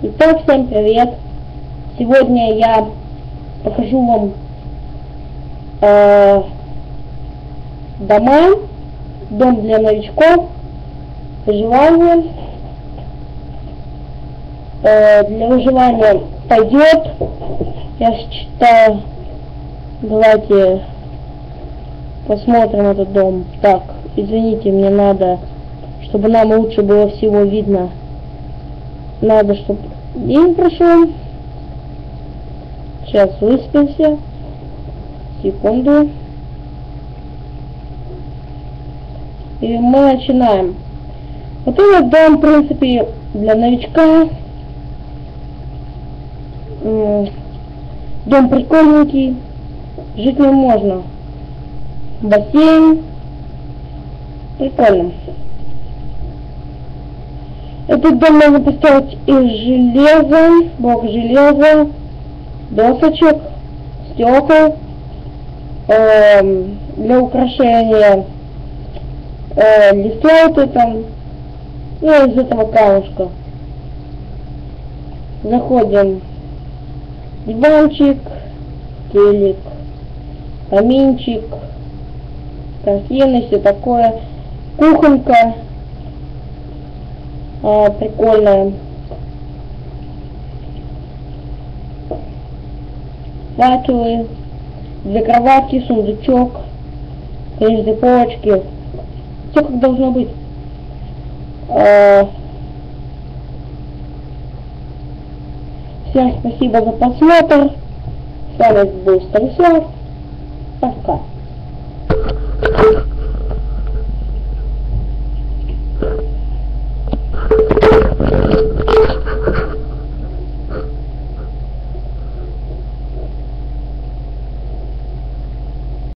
Итак, всем привет! Сегодня я покажу вам дома, дом для новичков, выживание. Для выживания пойдет, я считаю. Давайте посмотрим этот дом. Так, извините, мне надо, чтобы нам лучше было всего видно. Надо, чтобы день прошел. Сейчас выспимся. Секунду. И мы начинаем. Вот этот дом, в принципе, для новичка. Дом прикольненький. Жить в нем можно. Бассейн. Прикольно. Этот дом можно построить из железа, блок железа, досочек, стекол, для украшения листва вот это, и из этого камушка. Заходим, диванчик, телек, каминчик, картины, все такое, кухонка. Прикольная. Факелы, две кровати, сундучок, конечно, полочки. Все как должно быть. Всем спасибо за просмотр. С вами был Станислав. Пока.